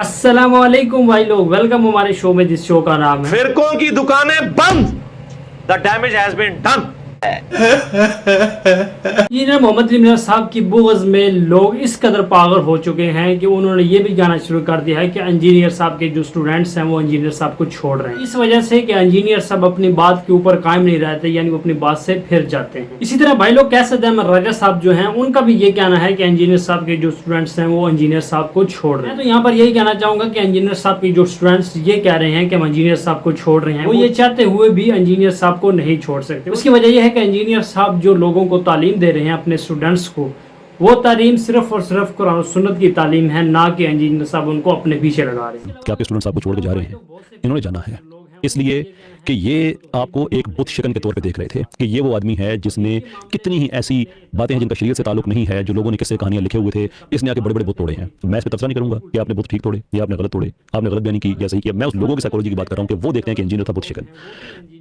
अस्सलाम वालेकुम भाई लोग, वेलकम हमारे शो में। जिस शो का नाम है फिरकों की दुकानें बंद, the damage has been done. Engineer Mohammad Imran साहब की बुग़्ज़ में लोग इस कदर पागल हो चुके हैं कि उन्होंने ये भी कहना शुरू कर दिया है कि इंजीनियर साहब के जो स्टूडेंट्स हैं वो इंजीनियर साहब को छोड़ रहे हैं, इस वजह से कि इंजीनियर साहब अपनी बात के ऊपर कायम नहीं रहते, यानी वो अपनी बात से फिर जाते हैं। इसी तरह भाई लोग कैसद अहमद राजा साहब जो हैं उनका भी ये कहना है कि इंजीनियर साहब के जो स्टूडेंट्स हैं वो इंजीनियर साहब को छोड़ रहे हैं। तो यहाँ पर यही कहना चाहूंगा कि इंजीनियर साहब के जो स्टूडेंट्स ये कह रहे हैं कि हम इंजीनियर साहब को छोड़ रहे हैं, वो ये चाहते हुए भी इंजीनियर साहब को नहीं छोड़ सकते। उसकी वजह यह है कि इंजीनियर साहब जो लोगों को तालीम दे रहे हैं अपने स्टूडेंट्स को, वो तालीम सिर्फ और सिर्फ कुरान और सुन्नत की तालीम है, ना कि इंजीनियर साहब उनको अपने पीछे लगा रहे हैं। कि आपके स्टूडेंट्स आपको छोड़ के जा रहे हैं, इन्होंने जाना है इसलिए कि ये आपको एक बुत शिकन के तौर पे देख रहे थे कि ये वो आदमी है जिसने कितनी ही ऐसी बातें हैं जिनका शरीयत से ताल्लुक नहीं है, जो लोगों ने किस्से कहानियां लिखे हुए थे, इसने आके बड़े बड़े बुत तोड़े हैं। मैं इस पर तबसरा नहीं करूंगा कि आपने बुत ठीक तोड़े या आपने गलत तोड़े, आपने गलत बयानी की या सही किया। मैं उस लोगों की साइकोलॉजी की बात कर रहा हूँ कि वो देखते हैं कि इंजीनियर था बुत शिकन,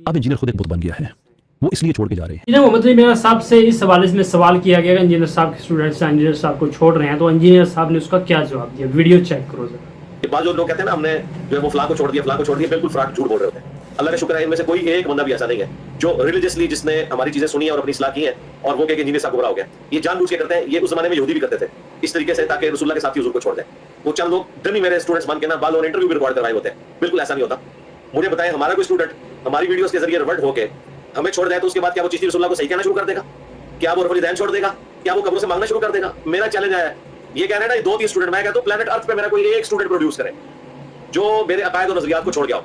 अब इंजीनियर खुद एक बुत बन गया है, वो इसलिए छोड़ के जा रहे हैं। इंजीनियर मोहम्मद इमरान साहब से इस हवाले में सवाल किया गया कि इंजीनियर साहब के स्टूडेंट्स इंजीनियर साहब को छोड़ रहे हैं, तो इंजीनियर साहब ने उसका क्या जवाब दिया, वीडियो चेक करो जरा। बाद जो लोग कहते हैं ना हमने जो है वो फलां को छोड़ दिया, फलां को छोड़ दिया, बिल्कुल फ्रॉड झूठ बोल रहे होते हैं। अल्लाह का शुक्र है इनमें से कोई एक बंदा भी ऐसा नहीं है जो रिलीजियसली जिसने हमारी चीजें सुनी और अपनी इस्लाह की है और वो कहे कि इंजीनियर साहब गुमराह हो गया। ये जानबूझ के करते हैं, ये उस जमाने में यहूदी भी करते थे इस तरीके से ताकि रसूलुल्लाह के साथी हुजूर को छोड़ दें। वो चंद लोग डमी मेरे स्टूडेंट्स मान के ना बाल और इंटरव्यू भी रिकॉर्ड करवाए होते हैं, बिल्कुल ऐसा नहीं होता। मुझे बताएं हमारा कोई स्टूडेंट हमारी वीडियोस के जरिए रिवर्ट होके हमें छोड़ जाए तो उसके बाद क्या वो चिश्ती रसूलुल्लाह को सही कहना शुरू कर देगा? क्या वो रफ़ी दैन छोड़ देगा? क्या वो कब्रों से मांगना शुरू कर देगा? मेरा चैलेंज है ये कहना है ना, 2-3 स्टूडेंट, मैं कहता हूं प्लेनेट अर्थ पे मेरा कोई एक स्टूडेंट प्रोड्यूस करे जो मेरे अकायद और नजरियात को छोड़ गया हो,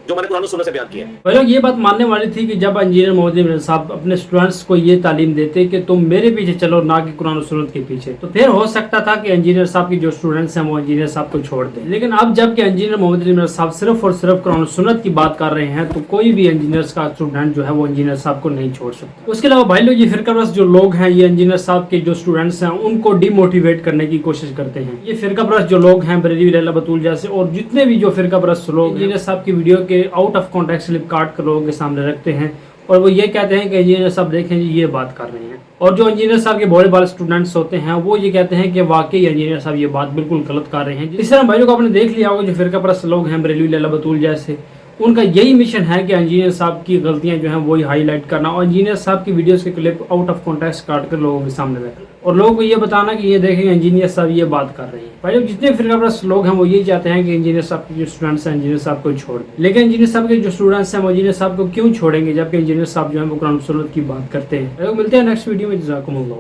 जो मैंने कुरान और सुन्नत से बयान किया है। भाई लोग ये बात मानने वाली थी कि जब इंजीनियर मोहम्मद इमरान साहब अपने स्टूडेंट्स को ये तालीम देते कि तुम मेरे पीछे चलो ना कि कुरान और सुन्नत के पीछे, तो फिर हो सकता था कि इंजीनियर साहब की जो स्टूडेंट्स हैं वो इंजीनियर साहब को छोड़ दें। लेकिन अब जब कि इंजीनियर मोहम्मद इमरान साहब सिर्फ और सिर्फ कुरान और सुन्नत की बात कर रहे हैं, तो कोई भी इंजीनियर्स का स्टूडेंट जो है वो इंजीनियर साहब को नहीं छोड़ सकता। उसके अलावा भाई लोग ये फिरकाप्रस्त जो लोग हैं, ये इंजीनियर साहब के जो स्टूडेंट्स हैं उनको डिमोटिवेट करने की कोशिश करते हैं। ये फिरकाप्रस्त जो लोग हैं, बरेलवी लैला बतूल जैसे और जितने भी जो फिरकाप्रस्त लोग इंजीनियर साहब की वीडियो के आउट ऑफ कॉन्टेक्स्ट क्लिप काट कर लोगों के सामने रखते हैं और वो ये कहते हैं कि इंजीनियर साहब देखें जी ये बात कर रहे हैं, और जो इंजीनियर साहब के भोले भाले स्टूडेंट्स होते हैं वो ये कहते हैं कि वाकई इंजीनियर साहब ये बात बिल्कुल गलत कर रहे हैं। इस तरह भाई लोग आपने देख लिया होगा जो फिरकाप्रस्त लोग हैं, बरेलवी लैला बतूल जैसे, उनका यही मिशन है कि इंजीनियर साहब की गलतियां जो हैं वही हाईलाइट करना और इंजीनियर साहब की वीडियोस के क्लिप आउट ऑफ कॉन्टेक्स्ट काट कर लोगों के सामने रखना और लोगों को ये बताना कि ये देखें इंजीनियर साहब ये बात कर रहे हैं। भाई लोग जितने फिरकाप्रस्त लोग हैं वो यही चाहते हैं कि इंजीनियर साहब के जो स्टूडेंट्स हैं इंजीनियर साहब को छोड़ दें, लेकिन इंजीनियर साहब के जो स्टूडेंट्स हैं वो इंजीनियर साहब को क्यों छोड़ेंगे जबकि इंजीनियर साहब जो है वो कुरान और सुन्नत की बात करते हैं। मिलते हैं नेक्स्ट वीडियो में। जज़ाकुमुल्लाह।